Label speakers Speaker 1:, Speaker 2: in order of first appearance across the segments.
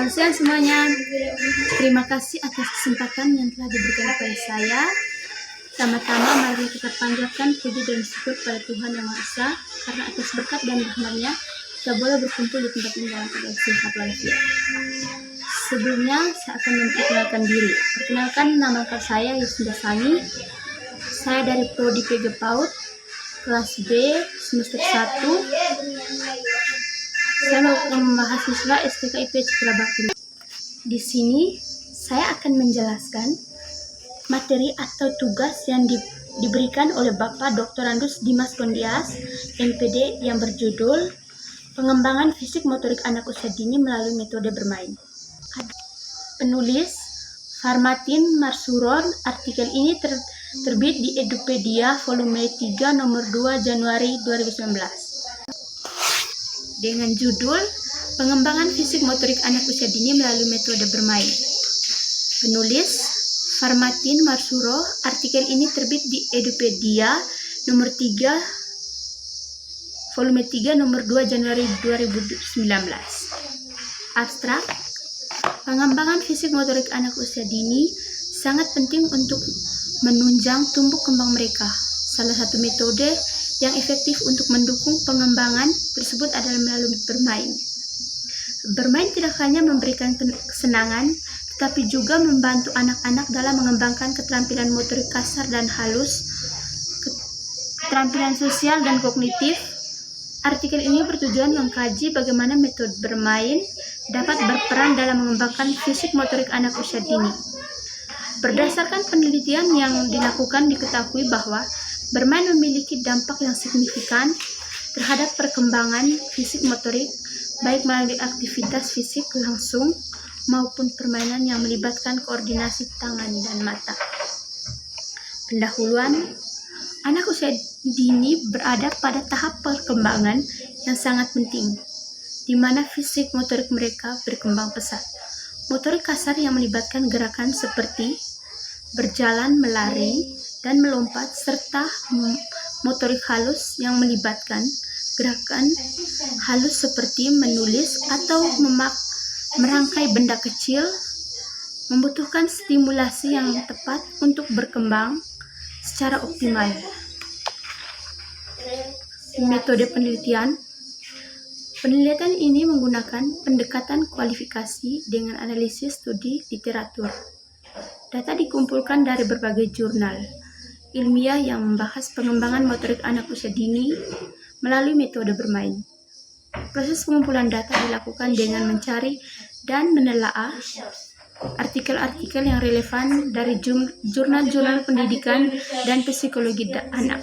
Speaker 1: Selamat siang semuanya. Terima kasih atas kesempatan yang telah diberikan kepada saya. Pertama-tama mari kita panjatkan puji dan syukur pada Tuhan Yang Maha Esa, karena atas berkat dan rahmat-Nya kita boleh berkumpul di tempat ini dalam keadaan sehat walafiat. Sebelumnya saya akan memperkenalkan diri. Perkenalkan, nama saya Yusnda Sani. Saya dari Prodi PG PAUD kelas B semester 1. Saya merupakan mahasiswa STKIP Citra Bakti. Di sini saya akan menjelaskan materi atau tugas yang diberikan oleh Bapak Dr. Andus Dimas Kondias, MPD, yang berjudul Pengembangan Fisik Motorik Anak Usia Dini Melalui Metode Bermain. Penulis Farmatin Marsuron. Artikel ini terbit di Edupedia volume 3 nomor 2 Januari 2019 dengan judul Pengembangan Fisik Motorik Anak Usia Dini Melalui Metode Bermain. Penulis Farmatin Marsuro. Artikel ini terbit di Edupedia nomor 3 volume 3 nomor 2 Januari 2019. Abstrak. Pengembangan fisik motorik anak usia dini sangat penting untuk menunjang tumbuh kembang mereka. Salah satu metode yang efektif untuk mendukung pengembangan tersebut adalah melalui bermain. Bermain tidak hanya memberikan kesenangan, tetapi juga membantu anak-anak dalam mengembangkan keterampilan motorik kasar dan halus, keterampilan sosial dan kognitif. Artikel ini bertujuan mengkaji bagaimana metode bermain dapat berperan dalam mengembangkan fisik motorik anak usia dini. Berdasarkan penelitian yang dilakukan, diketahui bahwa bermain memiliki dampak yang signifikan terhadap perkembangan fisik motorik, baik melalui aktivitas fisik langsung maupun permainan yang melibatkan koordinasi tangan dan mata. Pendahuluan. Anak usia dini berada pada tahap perkembangan yang sangat penting, di mana fisik motorik mereka berkembang pesat. Motorik kasar yang melibatkan gerakan seperti berjalan, melari, dan melompat, serta motorik halus yang melibatkan gerakan halus seperti menulis atau merangkai benda kecil, membutuhkan stimulasi yang tepat untuk berkembang secara optimal. Metode penelitian. Penelitian ini menggunakan pendekatan kualifikasi dengan analisis studi literatur. Data dikumpulkan dari berbagai jurnal ilmiah yang membahas pengembangan motorik anak usia dini melalui metode bermain. Proses pengumpulan data dilakukan dengan mencari dan menelaah artikel-artikel yang relevan dari jurnal-jurnal pendidikan dan psikologi anak.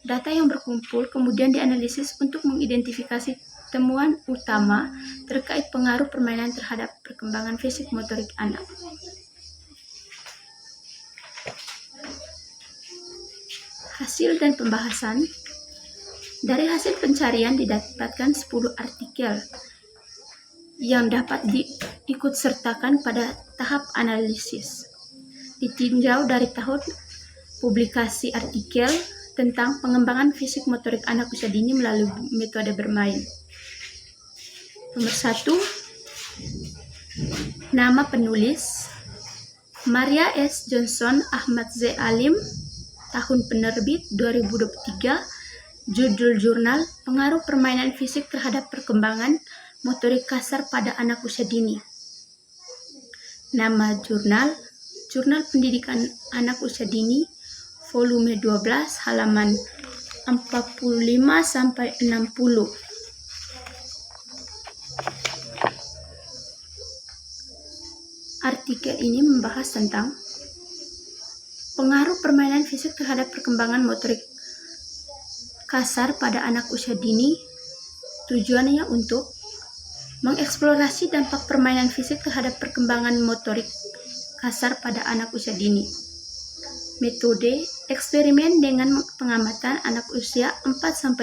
Speaker 1: Data yang berkumpul kemudian dianalisis untuk mengidentifikasi temuan utama terkait pengaruh permainan terhadap perkembangan fisik motorik anak. Hasil dan pembahasan. Dari hasil pencarian didapatkan 10 artikel yang dapat diikutsertakan pada tahap analisis. Ditinjau dari tahun publikasi artikel tentang pengembangan fisik motorik anak usia dini melalui metode bermain. Nomor 1. Nama penulis Maria S. Johnson Ahmad Z. Alim. Tahun penerbit 2023. Judul jurnal Pengaruh Permainan Fisik Terhadap Perkembangan Motorik Kasar pada Anak Usia Dini. Nama jurnal Jurnal Pendidikan Anak Usia Dini volume 12 halaman 45-60. Artikel ini membahas tentang pengaruh permainan fisik terhadap perkembangan motorik kasar pada anak usia dini. Tujuannya untuk mengeksplorasi dampak permainan fisik terhadap perkembangan motorik kasar pada anak usia dini. Metode eksperimen dengan pengamatan anak usia 4-5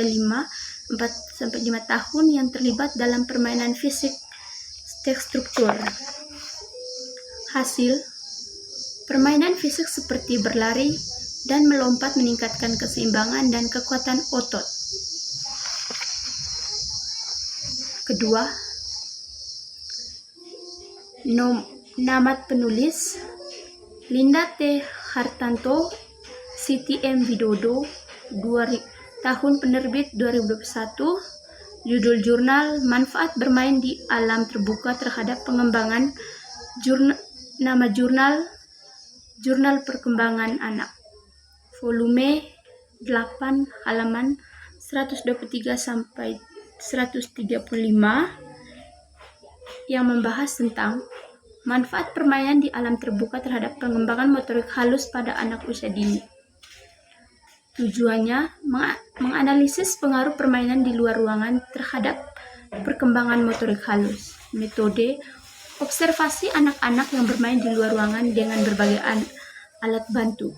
Speaker 1: tahun yang terlibat dalam permainan fisik terstruktur. Hasil. Permainan fisik seperti berlari dan melompat meningkatkan keseimbangan dan kekuatan otot. Kedua, Nama penulis Linda T. Hartanto, Siti M. Widodo, tahun penerbit 2021. Judul jurnal Manfaat Bermain di Alam Terbuka Terhadap Pengembangan Nama jurnal Jurnal Perkembangan Anak, volume 8, halaman 123 sampai 135, yang membahas tentang manfaat permainan di alam terbuka terhadap pengembangan motorik halus pada anak usia dini. Tujuannya menganalisis pengaruh permainan di luar ruangan terhadap perkembangan motorik halus. Metode observasi anak-anak yang bermain di luar ruangan dengan berbagai alat bantu.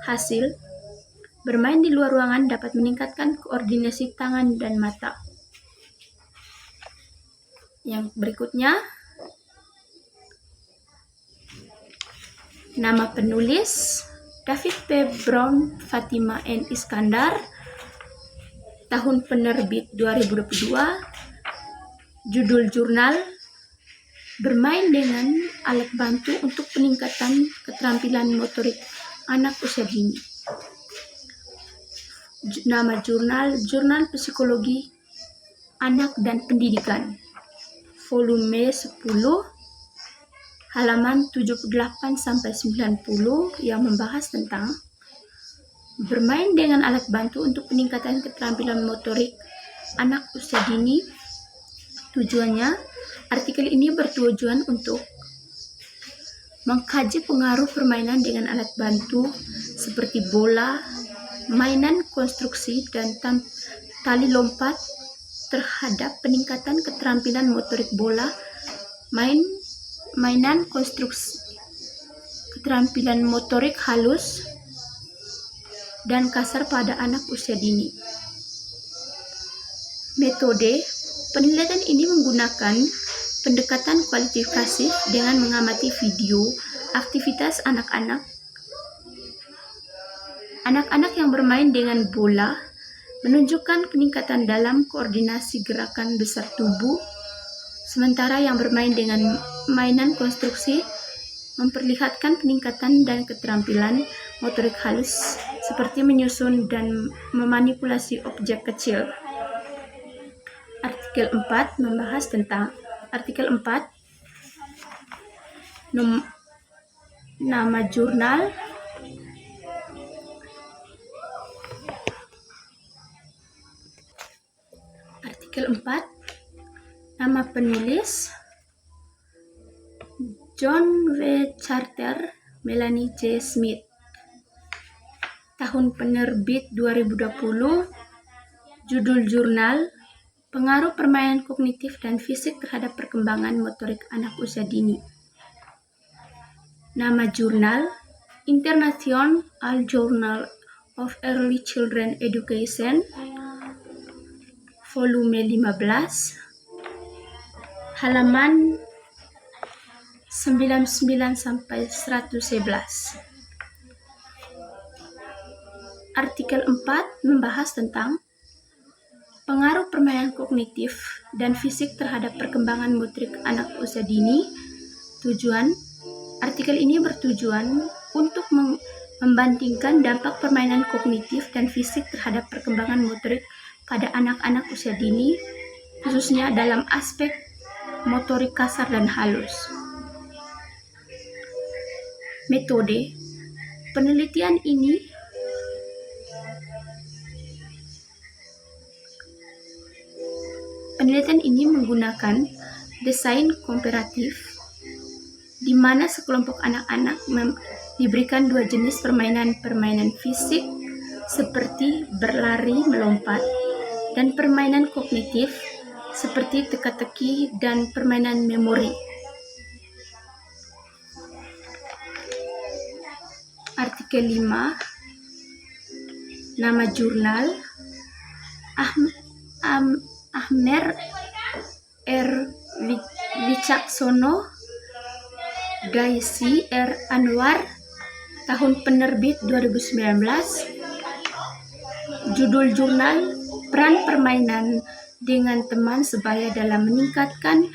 Speaker 1: Hasil, bermain di luar ruangan dapat meningkatkan koordinasi tangan dan mata. Yang berikutnya, nama penulis David P. Brown, Fatima N. Iskandar, tahun penerbit 2022. Judul jurnal Bermain dengan Alat Bantu untuk Peningkatan Keterampilan Motorik Anak Usia Dini. Nama jurnal Jurnal Psikologi Anak dan Pendidikan, volume 10, halaman 78 sampai 90, yang membahas tentang bermain dengan alat bantu untuk peningkatan keterampilan motorik anak usia dini. Tujuannya, artikel ini bertujuan untuk mengkaji pengaruh permainan dengan alat bantu seperti bola, mainan konstruksi, dan tali lompat terhadap peningkatan keterampilan motorik bola, mainan konstruksi, keterampilan motorik halus dan kasar pada anak usia dini. Metode penelitian ini menggunakan pendekatan kualitatif dengan mengamati video aktivitas anak-anak yang bermain dengan bola, menunjukkan peningkatan dalam koordinasi gerakan besar tubuh, sementara yang bermain dengan mainan konstruksi memperlihatkan peningkatan dan keterampilan motorik halus seperti menyusun dan memanipulasi objek kecil. Artikel 4 membahas tentang artikel 4 nama jurnal, artikel 4 nama penulis John W. Charter, Melanie J. Smith, tahun penerbit 2020. Judul jurnal Pengaruh Permainan Kognitif dan Fisik Terhadap Perkembangan Motorik Anak Usia Dini. Nama jurnal International Journal of Early Children Education, volume 15, halaman 99 sampai 111. Artikel 4 membahas tentang pengaruh permainan kognitif dan fisik terhadap perkembangan motorik anak usia dini. Tujuan artikel ini bertujuan untuk membandingkan dampak permainan kognitif dan fisik terhadap perkembangan motorik pada anak-anak usia dini, khususnya dalam aspek motorik kasar dan halus. Metode penelitian ini menggunakan desain komparatif di mana sekelompok anak-anak diberikan dua jenis permainan fisik seperti berlari, melompat, dan permainan kognitif seperti teka-teki dan permainan memori. Artikel 5 nama jurnal Ahmer R. Wicaksono, Gaisi R. Anwar, tahun penerbit 2019. Judul jurnal Peran Permainan dengan Teman Sebaya dalam Meningkatkan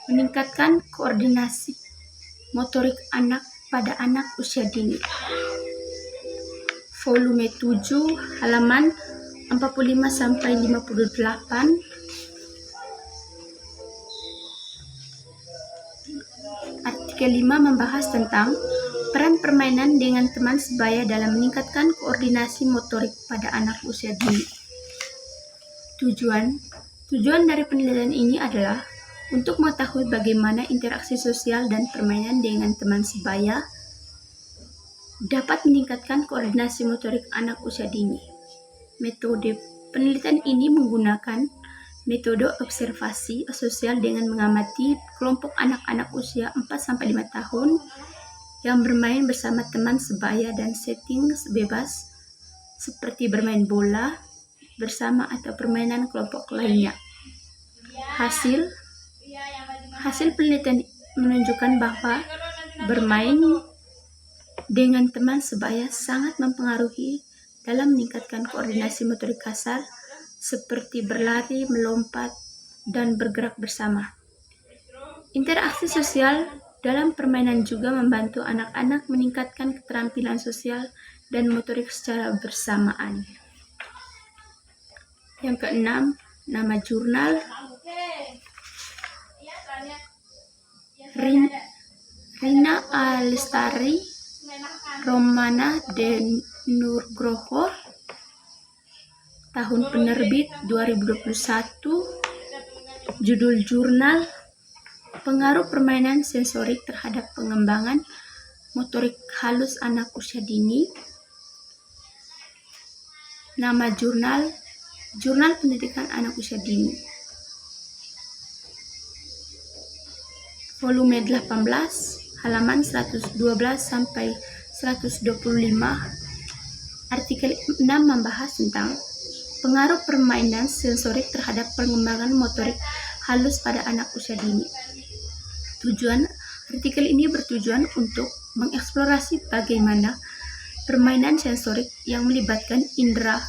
Speaker 1: meningkatkan koordinasi motorik anak pada anak usia dini. Volume 7, halaman 45-58. Artikel 5 membahas tentang peran permainan dengan teman sebaya dalam meningkatkan koordinasi motorik pada anak usia dini. Tujuan dari penelitian ini adalah untuk mengetahui bagaimana interaksi sosial dan permainan dengan teman sebaya dapat meningkatkan koordinasi motorik anak usia dini. Metode penelitian ini menggunakan metode observasi sosial dengan mengamati kelompok anak-anak usia 4-5 tahun yang bermain bersama teman sebaya dan setting bebas seperti bermain bola bersama atau permainan kelompok lainnya. Hasil penelitian menunjukkan bahwa bermain dengan teman sebaya sangat mempengaruhi dalam meningkatkan koordinasi motorik kasar seperti berlari, melompat, dan bergerak bersama. Interaksi sosial dalam permainan juga membantu anak-anak meningkatkan keterampilan sosial dan motorik secara bersamaan. Yang keenam, nama jurnal Rina Alestari, Romana de Nugroho, tahun penerbit 2021. Judul jurnal Pengaruh Permainan Sensorik Terhadap Pengembangan Motorik Halus Anak Usia Dini. Nama jurnal Jurnal Pendidikan Anak Usia Dini. Volume 18, halaman 112 sampai 125. Artikel 6 membahas tentang pengaruh permainan sensorik terhadap pengembangan motorik halus pada anak usia dini. Artikel ini bertujuan untuk mengeksplorasi bagaimana permainan sensorik yang melibatkan indera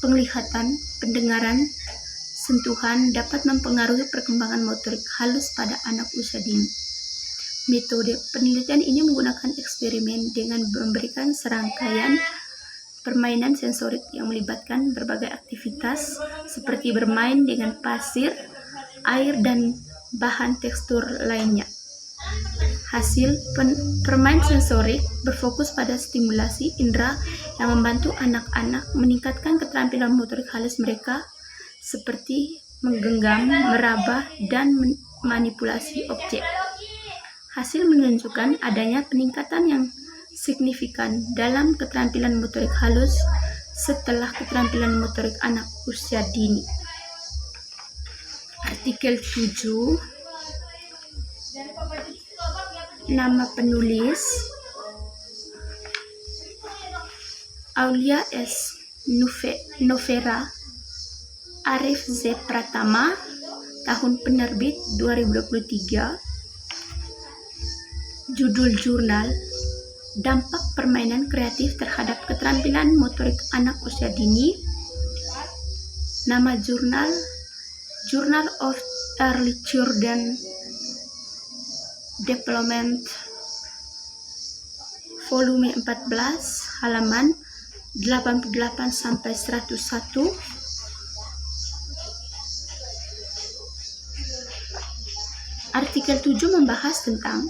Speaker 1: penglihatan, pendengaran, sentuhan dapat mempengaruhi perkembangan motorik halus pada anak usia dini. Metode penelitian ini menggunakan eksperimen dengan memberikan serangkaian permainan sensorik yang melibatkan berbagai aktivitas seperti bermain dengan pasir, air, dan bahan tekstur lainnya. Hasil permain sensorik berfokus pada stimulasi indera yang membantu anak-anak meningkatkan keterampilan motorik halus mereka seperti menggenggam, meraba, dan manipulasi objek. Hasil menunjukkan adanya peningkatan yang signifikan dalam keterampilan motorik halus setelah keterampilan motorik anak usia dini. Artikel 7. Nama penulis Aulia S. Novera, Arif Z. Pratama, tahun penerbit 2023. Judul jurnal Dampak Permainan Kreatif Terhadap Keterampilan Motorik Anak Usia Dini. Nama jurnal Journal of Early Children Development, volume 14, halaman 88 sampai 101. Artikel 7 membahas tentang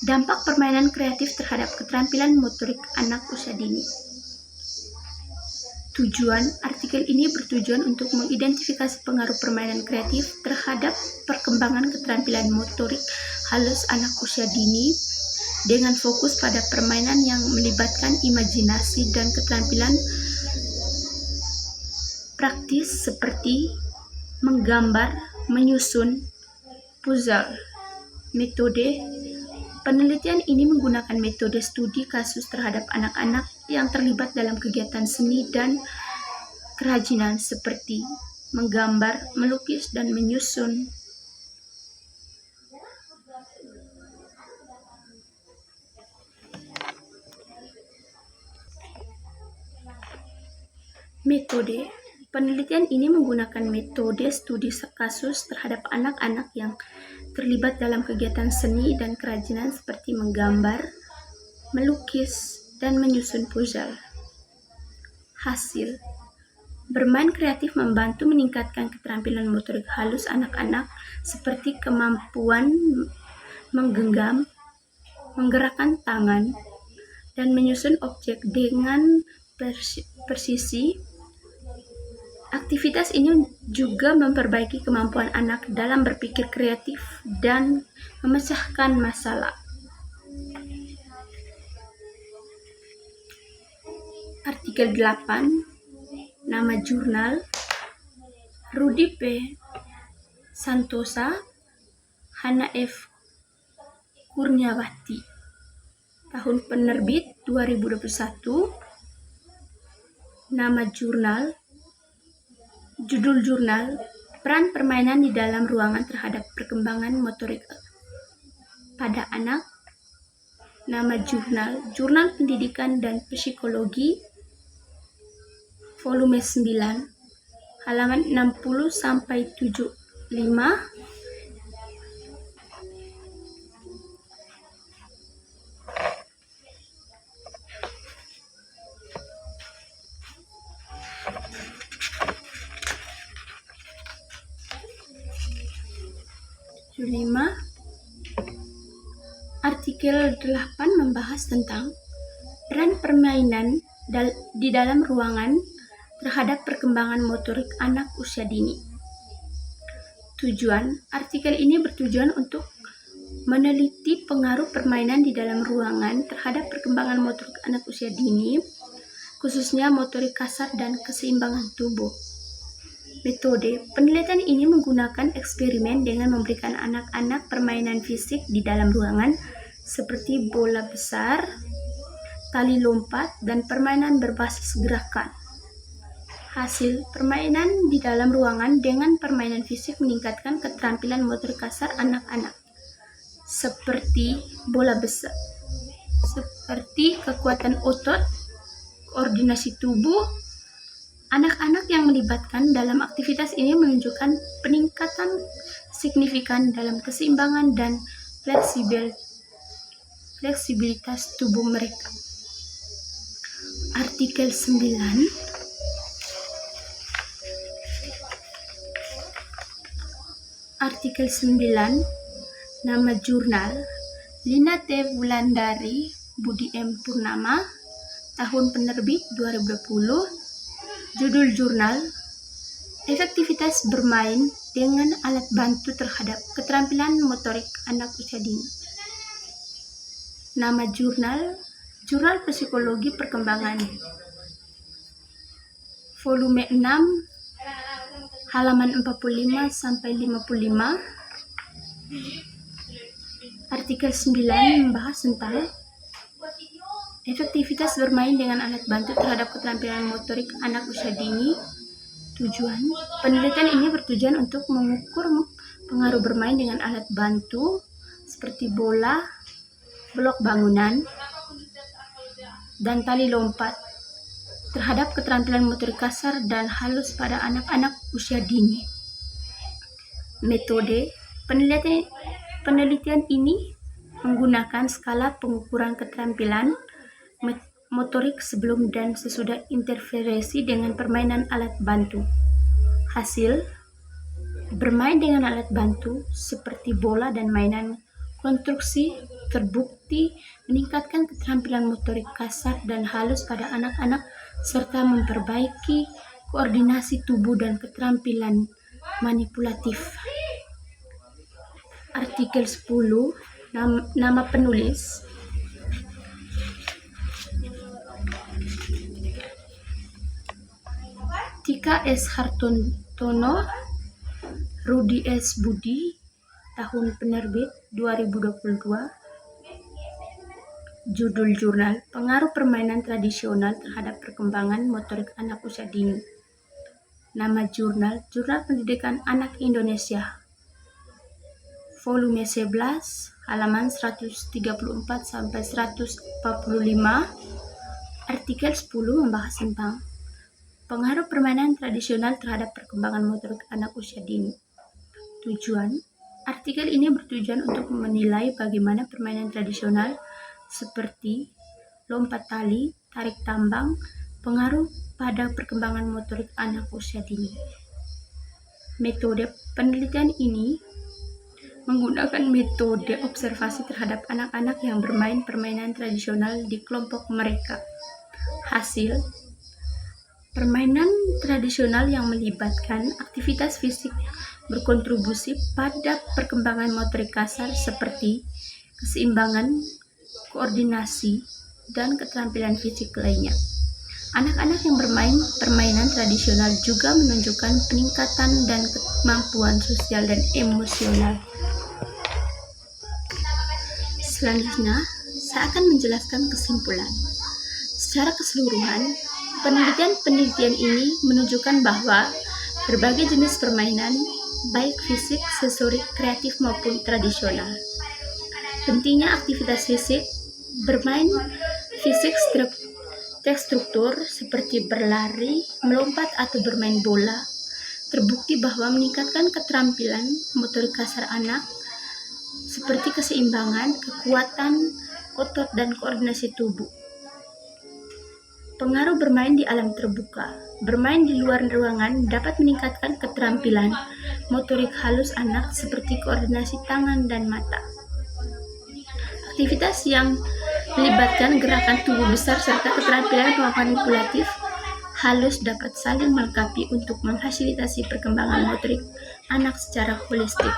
Speaker 1: dampak permainan kreatif terhadap keterampilan motorik anak usia dini. Artikel ini bertujuan untuk mengidentifikasi pengaruh permainan kreatif terhadap perkembangan keterampilan motorik halus anak usia dini dengan fokus pada permainan yang melibatkan imajinasi dan keterampilan praktis seperti menggambar, menyusun, puzzle. Metode penelitian ini menggunakan metode studi kasus terhadap anak-anak yang terlibat dalam kegiatan seni dan kerajinan seperti menggambar, melukis, dan menyusun. Metode penelitian ini menggunakan metode studi kasus terhadap anak-anak yang terlibat dalam kegiatan seni dan kerajinan seperti menggambar, melukis, dan menyusun puzzle. Hasil, bermain kreatif membantu meningkatkan keterampilan motorik halus anak-anak seperti kemampuan menggenggam, menggerakkan tangan, dan menyusun objek dengan presisi. Aktivitas ini juga memperbaiki kemampuan anak dalam berpikir kreatif dan memecahkan masalah. Artikel 8, nama jurnal Rudi P. Santosa, Hana F. Kurniawati. Tahun penerbit 2021. Nama jurnal, judul jurnal, peran permainan di dalam ruangan terhadap perkembangan motorik pada anak. Nama jurnal, Jurnal Pendidikan dan Psikologi, volume 9, halaman 60-75. Artikel 8 membahas tentang peran permainan di dalam ruangan terhadap perkembangan motorik anak usia dini. Tujuan, artikel ini bertujuan untuk meneliti pengaruh permainan di dalam ruangan terhadap perkembangan motorik anak usia dini, khususnya motorik kasar dan keseimbangan tubuh. Metode penelitian ini menggunakan eksperimen dengan memberikan anak-anak permainan fisik di dalam ruangan seperti bola besar, tali lompat, dan permainan berbasis gerakan. Hasil, permainan di dalam ruangan dengan permainan fisik meningkatkan keterampilan motorik kasar anak-anak, seperti bola besar, seperti kekuatan otot, koordinasi tubuh. Anak-anak yang melibatkan dalam aktivitas ini menunjukkan peningkatan signifikan dalam keseimbangan dan fleksibilitas tubuh mereka. Artikel 9. Artikel 9, nama jurnal Lina T. Wulandari Budi M. Purnama, tahun penerbit 2020. Judul jurnal, efektivitas bermain dengan alat bantu terhadap keterampilan motorik anak usia dini. Nama jurnal, Jurnal Psikologi Perkembangan, volume 6, halaman 45-55. Artikel 9 membahas tentang efektivitas bermain dengan alat bantu terhadap keterampilan motorik anak usia dini. Tujuan, penelitian ini bertujuan untuk mengukur pengaruh bermain dengan alat bantu seperti bola, blok bangunan, dan tali lompat terhadap keterampilan motorik kasar dan halus pada anak-anak usia dini. Metode penelitian ini menggunakan skala pengukuran keterampilan motorik sebelum dan sesudah interferensi dengan permainan alat bantu. Hasil, bermain dengan alat bantu seperti bola dan mainan konstruksi terbukti meningkatkan keterampilan motorik kasar dan halus pada anak-anak serta memperbaiki koordinasi tubuh dan keterampilan manipulatif. Artikel 10, nama penulis. Tika S. Hartono, Rudi S. Budi, tahun penerbit 2022. Judul jurnal, pengaruh permainan tradisional terhadap perkembangan motorik anak usia dini. Nama jurnal, Jurnal Pendidikan Anak Indonesia, volume 11, halaman 134-145. Artikel 10 membahas tentang pengaruh permainan tradisional terhadap perkembangan motorik anak usia dini. Tujuan, Artikel ini bertujuan untuk menilai bagaimana permainan tradisional seperti lompat tali, tarik tambang, pengaruh pada perkembangan motorik anak usia dini. Metode penelitian ini menggunakan metode observasi terhadap anak-anak yang bermain permainan tradisional di kelompok mereka. Hasil, permainan tradisional yang melibatkan aktivitas fisik berkontribusi pada perkembangan motorik kasar seperti keseimbangan, koordinasi, dan keterampilan fisik lainnya. Anak-anak yang bermain permainan tradisional juga menunjukkan peningkatan dan kemampuan sosial dan emosional. Selanjutnya, saya akan menjelaskan kesimpulan. Secara keseluruhan, penelitian ini menunjukkan bahwa berbagai jenis permainan, baik fisik, sensorik, kreatif maupun tradisional. Pentingnya aktivitas fisik, bermain fisik terstruktur seperti berlari, melompat, atau bermain bola, terbukti bahwa meningkatkan keterampilan motorik kasar anak, seperti keseimbangan, kekuatan otot, dan koordinasi tubuh. Pengaruh bermain di alam terbuka. Bermain di luar ruangan dapat meningkatkan keterampilan motorik halus anak seperti koordinasi tangan dan mata. Aktivitas yang melibatkan gerakan tubuh besar serta keterampilan manipulatif halus dapat saling melengkapi untuk memfasilitasi perkembangan motorik anak secara holistik.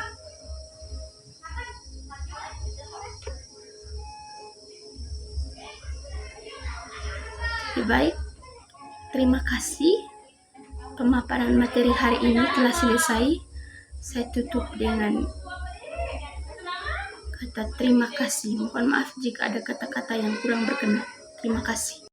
Speaker 1: Baik, terima kasih. Pemaparan materi hari ini telah selesai. Saya tutup dengan kata terima kasih. Mohon maaf jika ada kata-kata yang kurang berkenan. Terima kasih.